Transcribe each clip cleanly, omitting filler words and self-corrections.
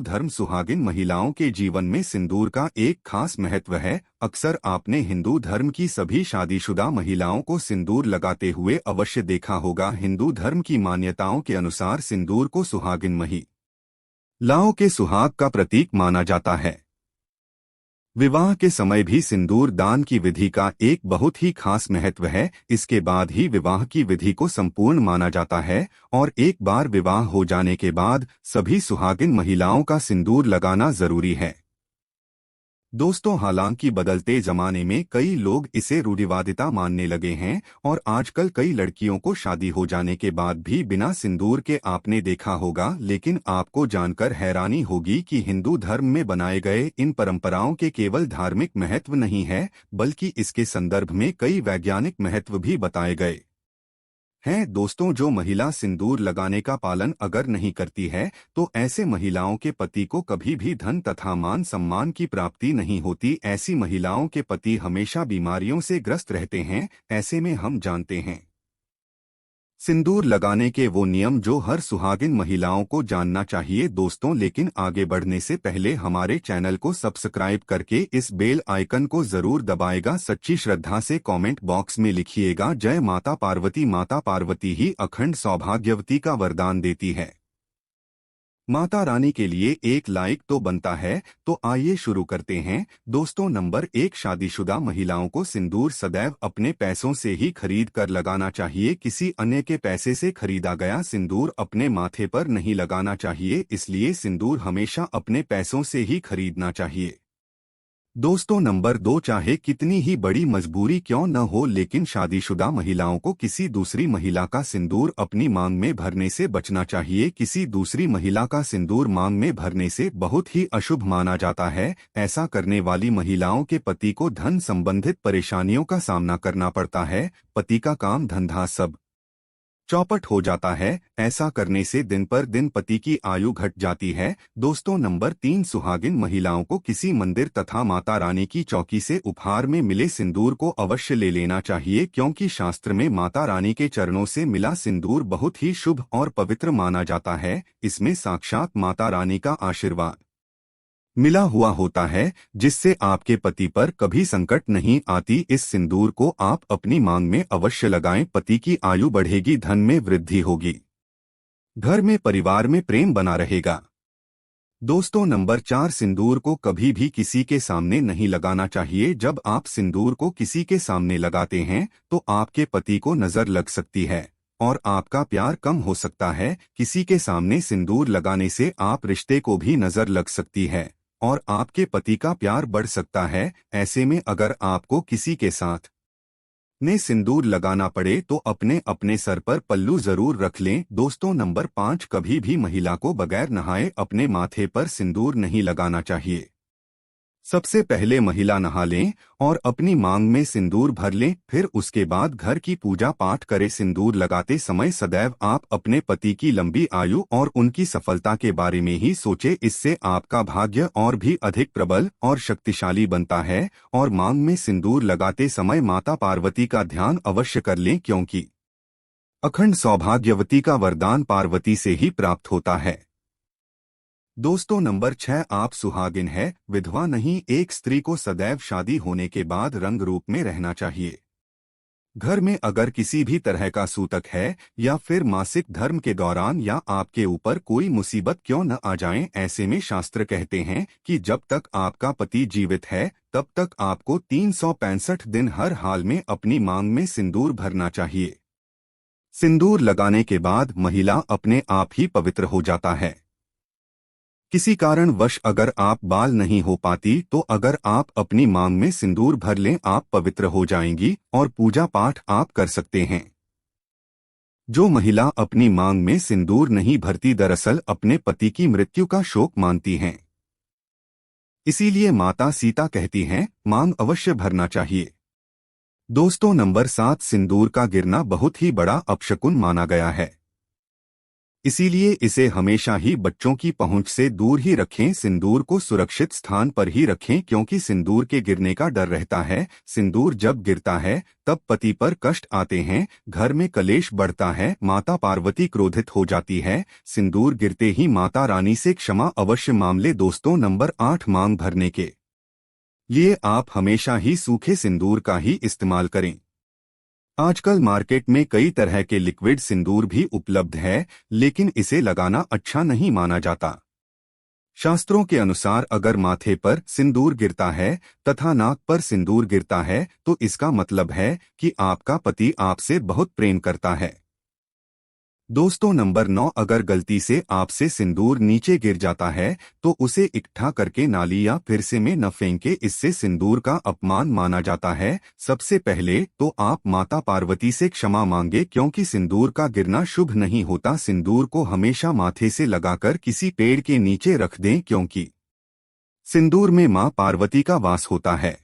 धर्म सुहागिन महिलाओं के जीवन में सिंदूर का एक खास महत्व है। अक्सर आपने हिंदू धर्म की सभी शादीशुदा महिलाओं को सिंदूर लगाते हुए अवश्य देखा होगा। हिंदू धर्म की मान्यताओं के अनुसार सिंदूर को सुहागिन महिलाओं के सुहाग का प्रतीक माना जाता है। विवाह के समय भी सिंदूर दान की विधि का एक बहुत ही खास महत्व है। इसके बाद ही विवाह की विधि को संपूर्ण माना जाता है और एक बार विवाह हो जाने के बाद सभी सुहागिन महिलाओं का सिंदूर लगाना जरूरी है। दोस्तों, हालांकि बदलते जमाने में कई लोग इसे रूढ़िवादिता मानने लगे हैं और आजकल कई लड़कियों को शादी हो जाने के बाद भी बिना सिंदूर के आपने देखा होगा। लेकिन आपको जानकर हैरानी होगी कि हिंदू धर्म में बनाए गए इन परंपराओं के केवल धार्मिक महत्व नहीं है, बल्कि इसके संदर्भ में कई वैज्ञानिक महत्व भी बताए गए हैं। दोस्तों, जो महिला सिंदूर लगाने का पालन अगर नहीं करती है तो ऐसे महिलाओं के पति को कभी भी धन तथा मान सम्मान की प्राप्ति नहीं होती। ऐसी महिलाओं के पति हमेशा बीमारियों से ग्रस्त रहते हैं। ऐसे में हम जानते हैं सिंदूर लगाने के वो नियम जो हर सुहागिन महिलाओं को जानना चाहिए। दोस्तों, लेकिन आगे बढ़ने से पहले हमारे चैनल को सब्सक्राइब करके इस बेल आइकन को जरूर दबाएगा। सच्ची श्रद्धा से कमेंट बॉक्स में लिखिएगा, जय माता पार्वती। माता पार्वती ही अखंड सौभाग्यवती का वरदान देती है। माता रानी के लिए एक लाइक तो बनता है। तो आइए शुरू करते हैं। दोस्तों, नंबर 1, शादीशुदा महिलाओं को सिंदूर सदैव अपने पैसों से ही खरीद कर लगाना चाहिए। किसी अन्य के पैसे से खरीदा गया सिंदूर अपने माथे पर नहीं लगाना चाहिए। इसलिए सिंदूर हमेशा अपने पैसों से ही खरीदना चाहिए। दोस्तों, नंबर 2, चाहे कितनी ही बड़ी मजबूरी क्यों न हो, लेकिन शादीशुदा महिलाओं को किसी दूसरी महिला का सिंदूर अपनी मांग में भरने से बचना चाहिए। किसी दूसरी महिला का सिंदूर मांग में भरने से बहुत ही अशुभ माना जाता है। ऐसा करने वाली महिलाओं के पति को धन संबंधित परेशानियों का सामना करना पड़ता है। पति का काम धंधा सब चौपट हो जाता है। ऐसा करने से दिन पर दिन पति की आयु घट जाती है। दोस्तों, नंबर 3, सुहागिन महिलाओं को किसी मंदिर तथा माता रानी की चौकी से उपहार में मिले सिंदूर को अवश्य ले लेना चाहिए, क्योंकि शास्त्र में माता रानी के चरणों से मिला सिंदूर बहुत ही शुभ और पवित्र माना जाता है। इसमें साक्षात माता रानी का आशीर्वाद मिला हुआ होता है, जिससे आपके पति पर कभी संकट नहीं आती। इस सिंदूर को आप अपनी मांग में अवश्य लगाएं। पति की आयु बढ़ेगी, धन में वृद्धि होगी, घर में परिवार में प्रेम बना रहेगा। दोस्तों, नंबर 4, सिंदूर को कभी भी किसी के सामने नहीं लगाना चाहिए। जब आप सिंदूर को किसी के सामने लगाते हैं तो आपके पति को नजर लग सकती है और आपका प्यार कम हो सकता है। किसी के सामने सिंदूर लगाने से आप रिश्ते को भी नजर लग सकती है और आपके पति का प्यार बढ़ सकता है। ऐसे में अगर आपको किसी के साथ ने सिंदूर लगाना पड़े तो अपने अपने सर पर पल्लू जरूर रख लें। दोस्तों, नंबर 5, कभी भी महिला को बगैर नहाए अपने माथे पर सिंदूर नहीं लगाना चाहिए। सबसे पहले महिला नहा लें और अपनी मांग में सिंदूर भर लें, फिर उसके बाद घर की पूजा पाठ करें। सिंदूर लगाते समय सदैव आप अपने पति की लंबी आयु और उनकी सफलता के बारे में ही सोचें। इससे आपका भाग्य और भी अधिक प्रबल और शक्तिशाली बनता है। और मांग में सिंदूर लगाते समय माता पार्वती का ध्यान अवश्य कर लें, क्योंकि अखंड सौभाग्यवती का वरदान पार्वती से ही प्राप्त होता है। दोस्तों, नंबर 6, आप सुहागिन है, विधवा नहीं। एक स्त्री को सदैव शादी होने के बाद रंग रूप में रहना चाहिए। घर में अगर किसी भी तरह का सूतक है या फिर मासिक धर्म के दौरान या आपके ऊपर कोई मुसीबत क्यों न आ जाए, ऐसे में शास्त्र कहते हैं कि जब तक आपका पति जीवित है तब तक आपको 365 दिन हर हाल में अपनी मांग में सिंदूर भरना चाहिए। सिंदूर लगाने के बाद महिला अपने आप ही पवित्र हो जाता है। किसी कारणवश अगर आप बाल नहीं हो पाती तो अगर आप अपनी मांग में सिंदूर भर लें, आप पवित्र हो जाएंगी और पूजा पाठ आप कर सकते हैं। जो महिला अपनी मांग में सिंदूर नहीं भरती दरअसल अपने पति की मृत्यु का शोक मानती हैं। इसीलिए माता सीता कहती हैं, मांग अवश्य भरना चाहिए। दोस्तों, नंबर 7, सिंदूर का गिरना बहुत ही बड़ा अपशकुन माना गया है। इसीलिए इसे हमेशा ही बच्चों की पहुंच से दूर ही रखें। सिंदूर को सुरक्षित स्थान पर ही रखें क्योंकि सिंदूर के गिरने का डर रहता है। सिंदूर जब गिरता है तब पति पर कष्ट आते हैं, घर में कलेश बढ़ता है, माता पार्वती क्रोधित हो जाती है। सिंदूर गिरते ही माता रानी से क्षमा अवश्य मामले। दोस्तों, नंबर 8, मांग भरने के लिए आप हमेशा ही सूखे सिंदूर का ही इस्तेमाल करें। आजकल मार्केट में कई तरह के लिक्विड सिंदूर भी उपलब्ध है, लेकिन इसे लगाना अच्छा नहीं माना जाता। शास्त्रों के अनुसार अगर माथे पर सिंदूर गिरता है तथा नाक पर सिंदूर गिरता है तो इसका मतलब है कि आपका पति आपसे बहुत प्रेम करता है। दोस्तों, नंबर 9, अगर गलती से आपसे सिंदूर नीचे गिर जाता है तो उसे इकट्ठा करके नाली या फिरसे में न फेंके, इससे सिंदूर का अपमान माना जाता है। सबसे पहले तो आप माता पार्वती से क्षमा मांगे क्योंकि सिंदूर का गिरना शुभ नहीं होता। सिंदूर को हमेशा माथे से लगाकर किसी पेड़ के नीचे रख दें क्योंकि सिंदूर में मां पार्वती का वास होता है।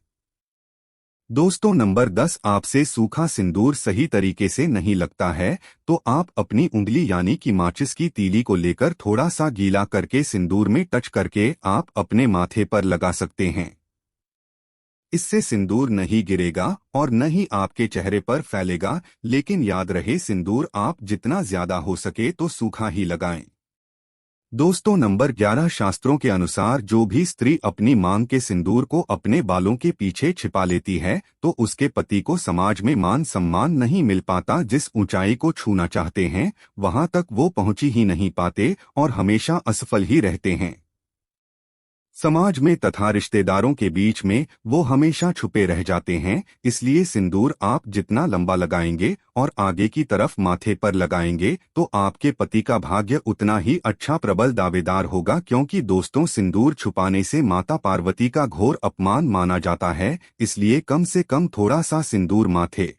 दोस्तों, नंबर 10, आपसे सूखा सिंदूर सही तरीके से नहीं लगता है तो आप अपनी उंगली यानी कि माचिस की तीली को लेकर थोड़ा सा गीला करके सिंदूर में टच करके आप अपने माथे पर लगा सकते हैं। इससे सिंदूर नहीं गिरेगा और न ही आपके चेहरे पर फैलेगा, लेकिन याद रहे सिंदूर आप जितना ज्यादा हो सके तो सूखा ही लगाएं। दोस्तों, नंबर 11, शास्त्रों के अनुसार जो भी स्त्री अपनी मांग के सिंदूर को अपने बालों के पीछे छिपा लेती है तो उसके पति को समाज में मान सम्मान नहीं मिल पाता। जिस ऊंचाई को छूना चाहते हैं वहां तक वो पहुंच ही नहीं पाते और हमेशा असफल ही रहते हैं। समाज में तथा रिश्तेदारों के बीच में वो हमेशा छुपे रह जाते हैं। इसलिए सिंदूर आप जितना लंबा लगाएंगे और आगे की तरफ माथे पर लगाएंगे तो आपके पति का भाग्य उतना ही अच्छा प्रबल दावेदार होगा क्योंकि दोस्तों, सिंदूर छुपाने से माता पार्वती का घोर अपमान माना जाता है। इसलिए कम से कम थोड़ा सा सिंदूर माथे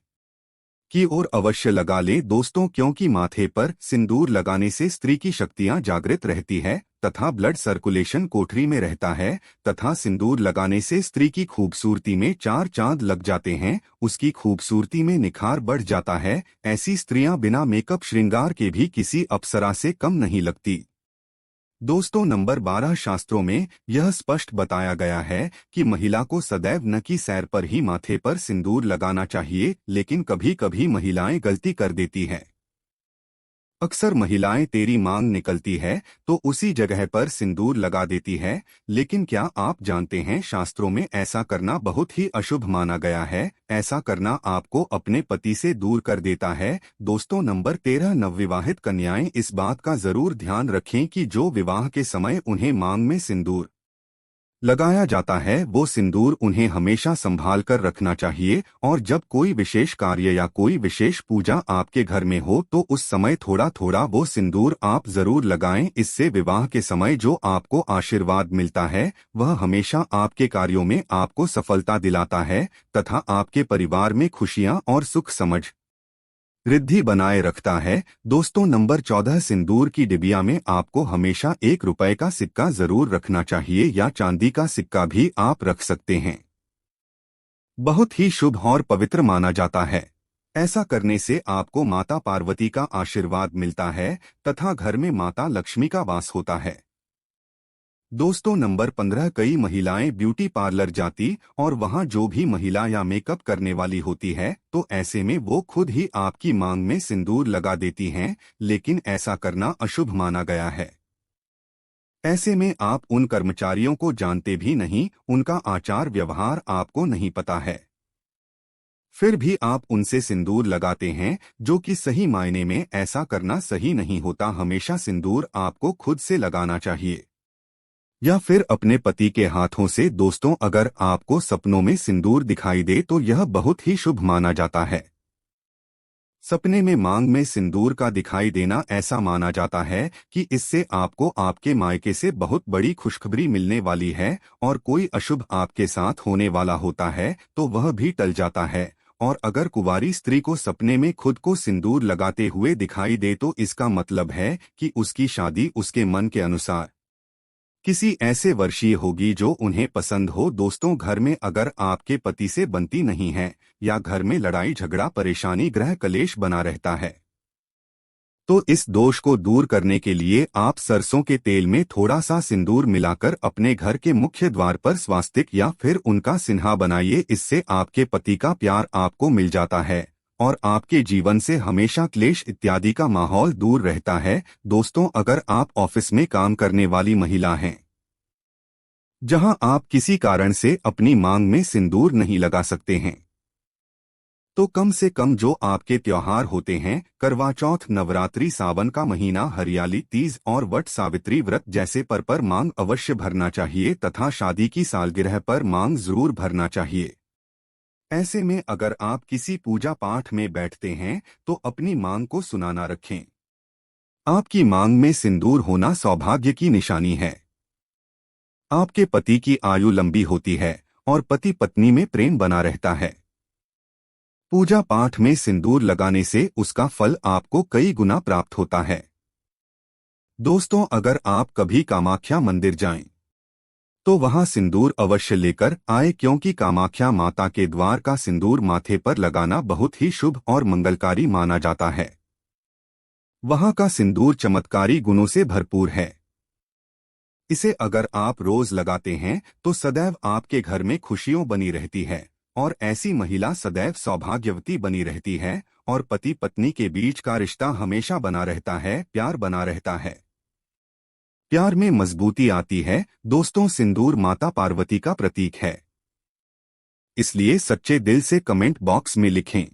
की ओर अवश्य लगा ले दोस्तों, क्योंकि माथे पर सिंदूर लगाने से स्त्री की शक्तियां जागृत रहती है तथा ब्लड सर्कुलेशन कोठरी में रहता है तथा सिंदूर लगाने से स्त्री की खूबसूरती में 4 चांद लग जाते हैं, उसकी खूबसूरती में निखार बढ़ जाता है। ऐसी स्त्रियां बिना मेकअप श्रृंगार के भी किसी अप्सरा से कम नहीं लगती। दोस्तों, नंबर 12, शास्त्रों में यह स्पष्ट बताया गया है कि महिला को सदैव न की सैर पर ही माथे पर सिंदूर लगाना चाहिए, लेकिन कभी कभी महिलाएं गलती कर देती हैं। अक्सर महिलाएं तेरी मांग निकलती है तो उसी जगह पर सिंदूर लगा देती है, लेकिन क्या आप जानते हैं शास्त्रों में ऐसा करना बहुत ही अशुभ माना गया है। ऐसा करना आपको अपने पति से दूर कर देता है। दोस्तों, नंबर 13, नवविवाहित कन्याएं इस बात का जरूर ध्यान रखें कि जो विवाह के समय उन्हें मांग में सिंदूर लगाया जाता है वो सिंदूर उन्हें हमेशा संभाल कर रखना चाहिए और जब कोई विशेष कार्य या कोई विशेष पूजा आपके घर में हो तो उस समय थोड़ा थोड़ा वो सिंदूर आप जरूर लगाएं। इससे विवाह के समय जो आपको आशीर्वाद मिलता है वह हमेशा आपके कार्यों में आपको सफलता दिलाता है तथा आपके परिवार में खुशियां और सुख समझ रिद्धि बनाए रखता है। दोस्तों, नंबर 14, सिंदूर की डिबिया में आपको हमेशा 1 रुपए का सिक्का जरूर रखना चाहिए या चांदी का सिक्का भी आप रख सकते हैं। बहुत ही शुभ और पवित्र माना जाता है। ऐसा करने से आपको माता पार्वती का आशीर्वाद मिलता है तथा घर में माता लक्ष्मी का वास होता है। दोस्तों, नंबर 15, कई महिलाएं ब्यूटी पार्लर जाती और वहां जो भी महिला या मेकअप करने वाली होती है तो ऐसे में वो खुद ही आपकी मांग में सिंदूर लगा देती हैं, लेकिन ऐसा करना अशुभ माना गया है। ऐसे में आप उन कर्मचारियों को जानते भी नहीं, उनका आचार व्यवहार आपको नहीं पता है, फिर भी आप उनसे सिंदूर लगाते हैं, जो कि सही मायने में ऐसा करना सही नहीं होता। हमेशा सिंदूर आपको खुद से लगाना चाहिए या फिर अपने पति के हाथों से। दोस्तों, अगर आपको सपनों में सिंदूर दिखाई दे तो यह बहुत ही शुभ माना जाता है। सपने में मांग में सिंदूर का दिखाई देना ऐसा माना जाता है कि इससे आपको आपके मायके से बहुत बड़ी खुशखबरी मिलने वाली है और कोई अशुभ आपके साथ होने वाला होता है तो वह भी टल जाता है। और अगर कुंवारी स्त्री को सपने में खुद को सिंदूर लगाते हुए दिखाई दे तो इसका मतलब है कि उसकी शादी उसके मन के अनुसार किसी ऐसे वर्षीय होगी जो उन्हें पसंद हो। दोस्तों, घर में अगर आपके पति से बनती नहीं है या घर में लड़ाई झगड़ा परेशानी ग्रह कलेश बना रहता है तो इस दोष को दूर करने के लिए आप सरसों के तेल में थोड़ा सा सिंदूर मिलाकर अपने घर के मुख्य द्वार पर स्वास्तिक या फिर उनका चिन्ह बनाइए। इससे आपके पति का प्यार आपको मिल जाता है और आपके जीवन से हमेशा क्लेश इत्यादि का माहौल दूर रहता है। दोस्तों, अगर आप ऑफिस में काम करने वाली महिला हैं, जहां आप किसी कारण से अपनी मांग में सिंदूर नहीं लगा सकते हैं, तो कम से कम जो आपके त्योहार होते हैं, करवा चौथ, नवरात्रि, सावन का महीना, हरियाली तीज और वट सावित्री व्रत जैसे पर मांग अवश्य भरना चाहिए तथा शादी की सालगिरह पर मांग जरूर भरना चाहिए। ऐसे में अगर आप किसी पूजा पाठ में बैठते हैं तो अपनी मांग को सुनाना रखें। आपकी मांग में सिंदूर होना सौभाग्य की निशानी है। आपके पति की आयु लंबी होती है और पति पत्नी में प्रेम बना रहता है। पूजा पाठ में सिंदूर लगाने से उसका फल आपको कई गुना प्राप्त होता है। दोस्तों, अगर आप कभी कामाख्या मंदिर जाएं, तो वहां सिंदूर अवश्य लेकर आए, क्योंकि कामाख्या माता के द्वार का सिंदूर माथे पर लगाना बहुत ही शुभ और मंगलकारी माना जाता है। वहां का सिंदूर चमत्कारी गुणों से भरपूर है। इसे अगर आप रोज लगाते हैं तो सदैव आपके घर में खुशियों बनी रहती है और ऐसी महिला सदैव सौभाग्यवती बनी रहती है और पति पत्नी के बीच का रिश्ता हमेशा बना रहता है, प्यार बना रहता है। प्यार में मजबूती आती है। दोस्तों, सिंदूर माता पार्वती का प्रतीक है, इसलिए सच्चे दिल से कमेंट बॉक्स में लिखें।